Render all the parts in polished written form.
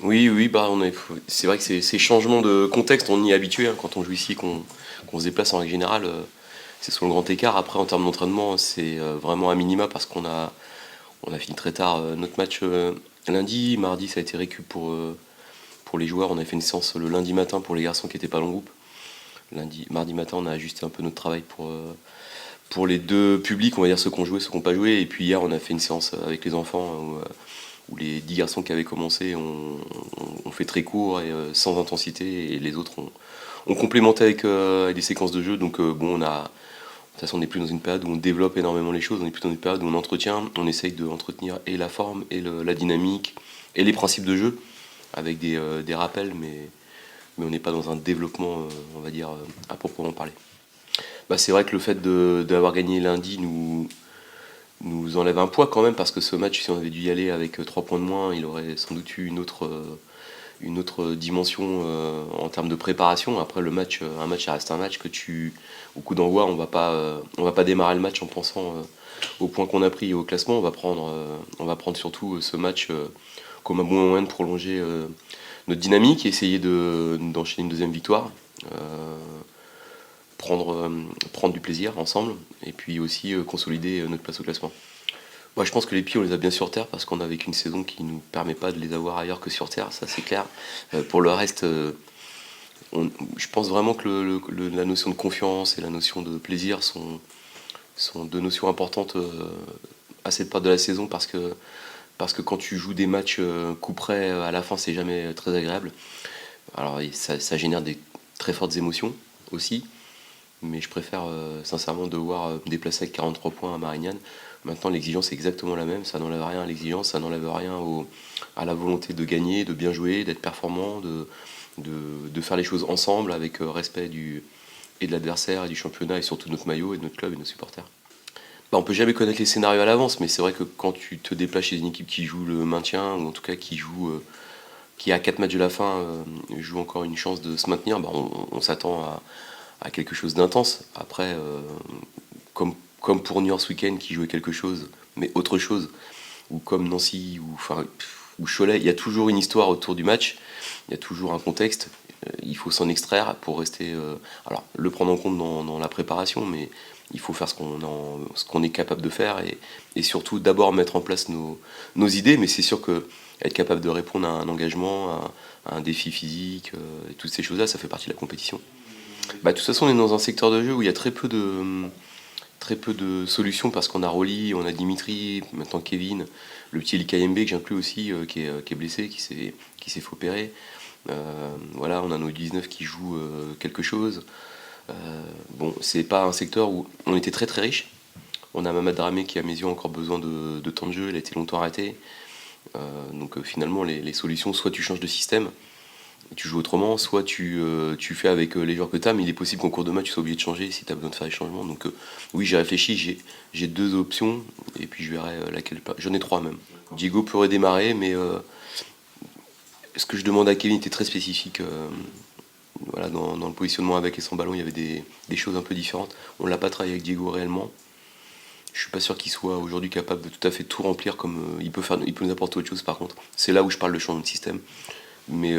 Oui, oui, c'est vrai que ces changements de contexte, on y est habitué hein, quand on joue ici, qu'on se déplace en règle générale, c'est sur le grand écart. Après, en termes d'entraînement, c'est vraiment un minima parce on a fini très tard notre match lundi. Mardi, ça a été récup pour les joueurs. On a fait une séance le lundi matin pour les garçons qui n'étaient pas dans le groupe. Mardi matin, on a ajusté un peu notre travail pour les deux publics, on va dire ceux qui ont joué, ceux qui n'ont pas joué. Et puis hier, on a fait une séance avec les enfants où les 10 garçons qui avaient commencé ont fait très court et sans intensité, et les autres ont complémenté avec des séquences de jeu. Donc bon, de toute façon, on n'est plus dans une période où on développe énormément les choses, on est plutôt dans une période où on entretient, on essaye d'entretenir et la forme, et la dynamique, et les principes de jeu, avec des rappels, mais on n'est pas dans un développement, on va dire, à proprement parler. Bah, c'est vrai que le fait d'avoir gagné lundi nous enlève un poids quand même, parce que ce match, si on avait dû y aller avec 3 points de moins, il aurait sans doute eu une autre dimension en termes de préparation. Après le match, un match ça reste un match au coup d'envoi, on va pas démarrer le match en pensant au point qu'on a pris et au classement. On va prendre surtout ce match comme un bon moyen de prolonger notre dynamique et essayer d'enchaîner une deuxième victoire. Euh, prendre du plaisir ensemble et puis aussi consolider notre place au classement. Moi, je pense que les pieds, on les a bien sur terre parce qu'on a vécu une saison qui nous permet pas de les avoir ailleurs que sur terre, ça c'est clair. Pour le reste, je pense vraiment que la notion de confiance et la notion de plaisir sont deux notions importantes à cette part de la saison, parce que quand tu joues des matchs coup près à la fin, c'est jamais très agréable. Alors ça génère des très fortes émotions aussi, mais je préfère sincèrement devoir me déplacer avec 43 points à Marignane. Maintenant, l'exigence est exactement la même, ça n'enlève rien à l'exigence, ça n'enlève rien à la volonté de gagner, de bien jouer, d'être performant, de faire les choses ensemble avec respect et de l'adversaire et du championnat et surtout de notre maillot et de notre club et de nos supporters. Bah, on peut jamais connaître les scénarios à l'avance, mais c'est vrai que quand tu te déplaces chez une équipe qui joue le maintien, ou en tout cas qui à 4 matchs de la fin joue encore une chance de se maintenir, bah, on s'attend à quelque chose d'intense. Après, comme pour Niort ce week-end qui jouait quelque chose, mais autre chose, ou comme Nancy, ou Cholet, il y a toujours une histoire autour du match, il y a toujours un contexte, il faut s'en extraire pour rester. Alors, le prendre en compte dans la préparation, mais il faut faire ce qu'on est capable de faire, et surtout d'abord mettre en place nos idées, mais c'est sûr que être capable de répondre à un engagement, à un défi physique, et toutes ces choses-là, ça fait partie de la compétition. Bah, de toute façon, on est dans un secteur de jeu où il y a très peu de solutions parce qu'on a Rolly, on a Dimitri, maintenant Kevin, le petit LKMB que j'inclus aussi, qui est blessé, qui s'est fait opérer. Voilà, on a nos 19 qui jouent quelque chose. Bon, c'est pas un secteur où on était très très riche. On a Mamad Dramé qui, à mes yeux, a encore besoin de temps de jeu, il a été longtemps arrêté. Donc finalement, les solutions, soit tu changes de système, tu joues autrement, soit tu fais avec les joueurs que tu as, mais il est possible qu'en cours de match tu sois obligé de changer si tu as besoin de faire des changements. Donc oui, j'ai réfléchi, j'ai deux options, et puis je verrai laquelle. J'en ai trois même. Diego pourrait démarrer, mais ce que je demande à Kevin était très spécifique. Voilà, dans le positionnement avec et sans ballon, il y avait des choses un peu différentes. On ne l'a pas travaillé avec Diego réellement. Je suis pas sûr qu'il soit aujourd'hui capable de tout à fait tout remplir comme il peut nous apporter autre chose par contre. C'est là où je parle de changement de système. Mais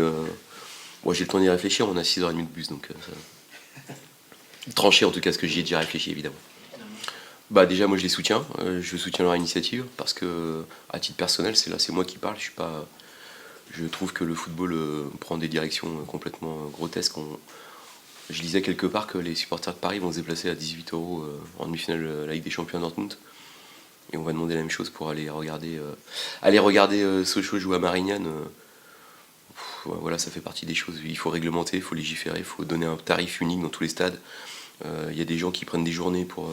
moi j'ai le temps d'y réfléchir, on a 6h30 de bus, donc trancher en tout cas ce que j'y ai déjà réfléchi évidemment. Bah déjà moi je les soutiens, je soutiens leur initiative parce que à titre personnel c'est moi qui parle, je trouve que le football prend des directions complètement grotesques. Je lisais quelque part que les supporters de Paris vont se déplacer à 18 € en demi-finale de la Ligue des Champions à Dortmund. Et on va demander la même chose pour aller regarder Sochaux jouer à Marignane. Voilà, ça fait partie des choses. Il faut réglementer, il faut légiférer, il faut donner un tarif unique dans tous les stades. Il y a des gens qui prennent des journées pour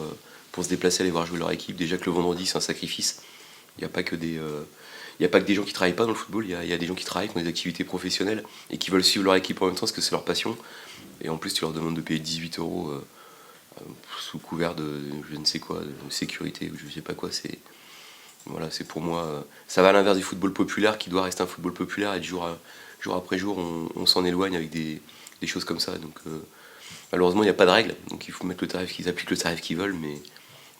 se déplacer, aller voir jouer leur équipe. Déjà que le vendredi, c'est un sacrifice. Il n'y a pas que il y a pas que des gens qui travaillent pas dans le football, il y a des gens qui travaillent, qui ont des activités professionnelles et qui veulent suivre leur équipe en même temps parce que c'est leur passion. Et en plus, tu leur demandes de payer 18 € sous couvert de je ne sais quoi, de sécurité ou je ne sais pas quoi. Voilà, c'est pour moi. Ça va à l'inverse du football populaire qui doit rester un football populaire, et jour après jour, on s'en éloigne avec des choses comme ça. Donc malheureusement, il n'y a pas de règle. Donc il faut mettre le tarif qu'ils appliquent, le tarif qu'ils veulent.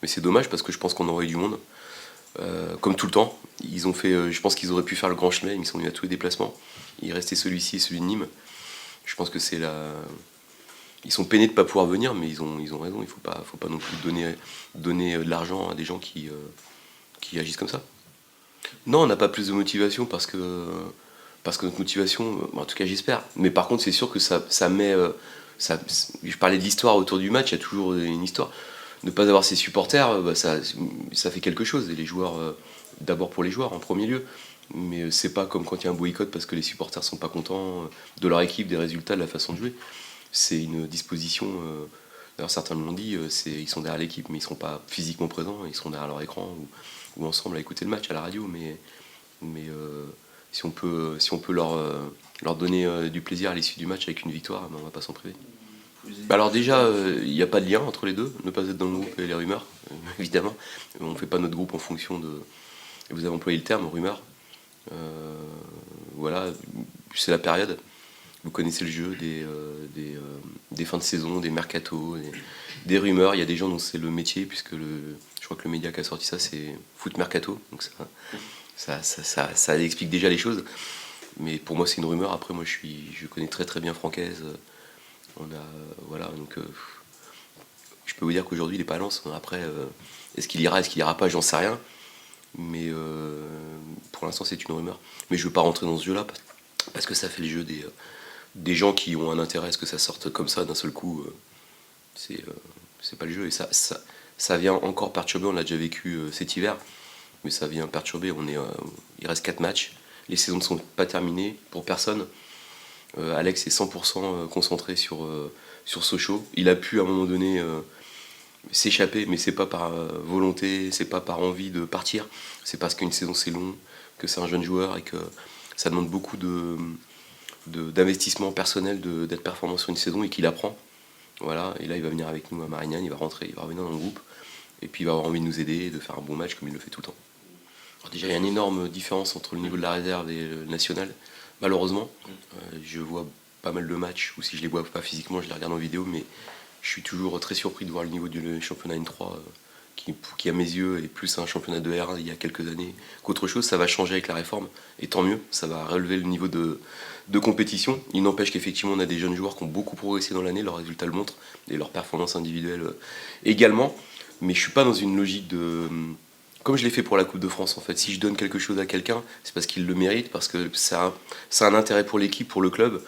Mais c'est dommage parce que je pense qu'on aurait eu du monde. comme tout le temps. Ils ont fait, je pense qu'ils auraient pu faire le grand chelem, ils sont venus à tous les déplacements. Il restait celui-ci et celui de Nîmes. Je pense que c'est la... Ils sont peinés de ne pas pouvoir venir, mais ils ont raison. Il ne faut pas non plus donner de l'argent à des gens qui agissent comme ça. Non, on n'a pas plus de motivation parce que notre motivation, en tout cas j'espère. Mais par contre, c'est sûr que ça met... je parlais de l'histoire autour du match, il y a toujours une histoire. Ne pas avoir ses supporters, bah, ça fait quelque chose. Et les joueurs, d'abord pour les joueurs en premier lieu. Mais c'est pas comme quand il y a un boycott parce que les supporters sont pas contents de leur équipe, des résultats, de la façon de jouer. C'est une disposition. D'ailleurs, certains me l'ont dit, ils sont derrière l'équipe, mais ils ne seront pas physiquement présents, ils seront derrière leur écran ou ensemble à écouter le match à la radio. Mais si on peut leur donner du plaisir à l'issue du match avec une victoire, ben, on ne va pas s'en priver. Alors déjà, il n'y a pas de lien entre les deux, ne pas être dans le groupe et les rumeurs, évidemment. On ne fait pas notre groupe en fonction de... Vous avez employé le terme, rumeur. Voilà, c'est la période. Vous connaissez le jeu des fins de saison, des mercatos, des rumeurs. Il y a des gens dont c'est le métier, puisque je crois que le média qui a sorti ça, c'est Foot Mercato. Donc ça explique déjà les choses. Mais pour moi, c'est une rumeur. Après, moi, je connais très très bien Francaise. Voilà, donc je peux vous dire qu'aujourd'hui, il est pas à Lens. Après, est-ce qu'il ira pas, j'en sais rien. Mais pour l'instant, c'est une rumeur. Mais je veux pas rentrer dans ce jeu-là, parce que ça fait le jeu des gens qui ont un intérêt à ce que ça sorte comme ça d'un seul coup. C'est pas le jeu. Et ça vient encore perturber, on l'a déjà vécu cet hiver, mais ça vient perturber. Il reste 4 matchs, les saisons ne sont pas terminées pour personne. Alex est 100% concentré sur Sochaux. Il a pu à un moment donné s'échapper, mais c'est pas par volonté, c'est pas par envie de partir, c'est parce qu'une saison c'est long, que c'est un jeune joueur et que ça demande beaucoup d'investissement personnel d'être performant sur une saison et qu'il apprend. Voilà, et là il va venir avec nous à Marignane, il va rentrer, il va revenir dans le groupe et puis il va avoir envie de nous aider et de faire un bon match comme il le fait tout le temps. Alors déjà il y a une énorme différence entre le niveau de la réserve et le national, malheureusement. Je vois pas mal de matchs, ou si je les vois pas physiquement, je les regarde en vidéo, mais je suis toujours très surpris de voir le niveau du championnat N3 qui à mes yeux est plus un championnat de R1 il y a quelques années qu'autre chose. Ça va changer avec la réforme, et tant mieux, ça va relever le niveau de compétition. Il n'empêche qu'effectivement on a des jeunes joueurs qui ont beaucoup progressé dans l'année, leurs résultats le montrent, et leurs performances individuelles également. Mais je suis pas dans une logique de... Comme je l'ai fait pour la Coupe de France en fait, si je donne quelque chose à quelqu'un, c'est parce qu'il le mérite, parce que ça a un intérêt pour l'équipe, pour le club,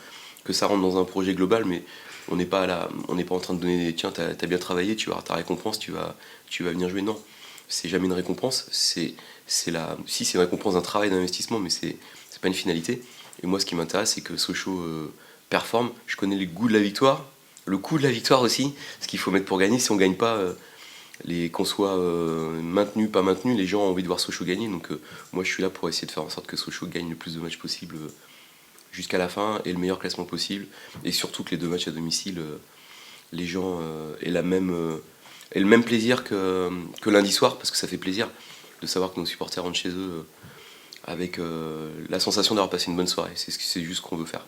que ça rentre dans un projet global, mais on n'est pas en train de donner tiens, t'as bien travaillé, tu vas avoir ta récompense, tu vas venir jouer. Non, c'est jamais une récompense, si c'est une récompense d'un travail d'investissement, mais c'est pas une finalité. Et moi ce qui m'intéresse c'est que Sochaux performe. Je connais le goût de la victoire, le coût de la victoire aussi, ce qu'il faut mettre pour gagner. Si on gagne pas, qu'on soit maintenu, pas maintenu, les gens ont envie de voir Sochaux gagner. Donc moi je suis là pour essayer de faire en sorte que Sochaux gagne le plus de matchs possible jusqu'à la fin et le meilleur classement possible. Et surtout que les 2 matchs à domicile, les gens aient le même plaisir que lundi soir, parce que ça fait plaisir de savoir que nos supporters rentrent chez eux avec la sensation d'avoir passé une bonne soirée. C'est juste ce qu'on veut faire.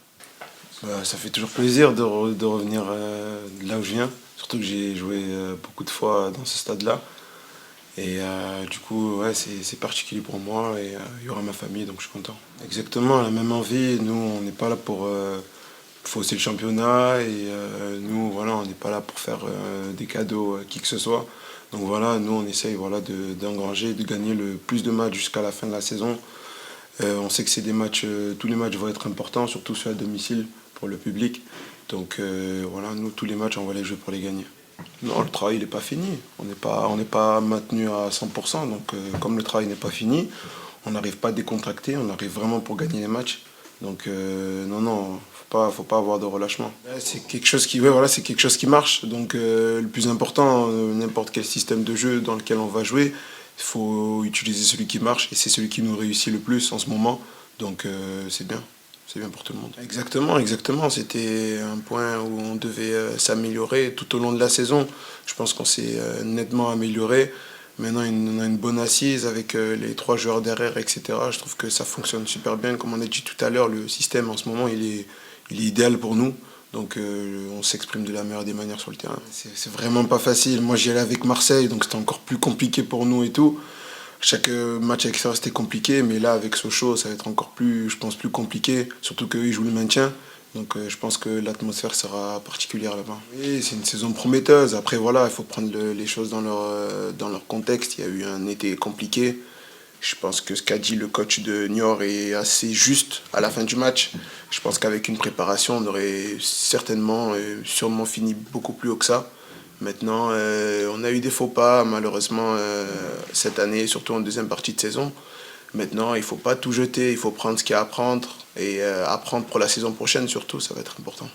Ça fait toujours plaisir de revenir là où je viens, surtout que j'ai joué beaucoup de fois dans ce stade-là. Et du coup, ouais, c'est particulier pour moi et il y aura ma famille, donc je suis content. Exactement, la même envie. Nous, on n'est pas là pour fausser le championnat et nous, voilà, on n'est pas là pour faire des cadeaux à qui que ce soit. Donc voilà, nous, on essaye voilà, d'engranger, de gagner le plus de matchs jusqu'à la fin de la saison. On sait que c'est des matchs, tous les matchs vont être importants, surtout ceux à domicile pour le public. Donc voilà, nous, tous les matchs, on va les jouer pour les gagner. Non, le travail n'est pas fini. On n'est pas maintenu à 100%. Donc, comme le travail n'est pas fini, on n'arrive pas à décontracter. On arrive vraiment pour gagner les matchs. Donc, non, faut pas avoir de relâchement. C'est quelque chose qui, ouais, voilà, c'est quelque chose qui marche. Donc, le plus important, n'importe quel système de jeu dans lequel on va jouer, il faut utiliser celui qui marche. Et c'est celui qui nous réussit le plus en ce moment. Donc, c'est bien. C'est bien pour tout le monde. Exactement. C'était un point où on devait s'améliorer tout au long de la saison. Je pense qu'on s'est nettement amélioré. Maintenant, on a une bonne assise avec les 3 joueurs derrière, etc. Je trouve que ça fonctionne super bien. Comme on a dit tout à l'heure, le système en ce moment, il est idéal pour nous. Donc, on s'exprime de la meilleure des manières sur le terrain. C'est vraiment pas facile. Moi, j'y allais avec Marseille, donc c'était encore plus compliqué pour nous et tout. chaque match avec ça c'était compliqué, mais là avec Sochaux ça va être encore plus, je pense, plus compliqué, surtout qu'eux ils jouent le maintien. Donc je pense que l'atmosphère sera particulière là-bas. Oui, c'est une saison prometteuse. Après voilà, il faut prendre les choses dans leur contexte. Il y a eu un été compliqué. Je pense que ce qu'a dit le coach de Niort est assez juste à la fin du match. Je pense qu'avec une préparation, on aurait certainement, sûrement fini beaucoup plus haut que ça. Maintenant, on a eu des faux pas, malheureusement, cette année, surtout en deuxième partie de saison. Maintenant, il ne faut pas tout jeter, il faut prendre ce qu'il y a à prendre et apprendre pour la saison prochaine surtout, ça va être important.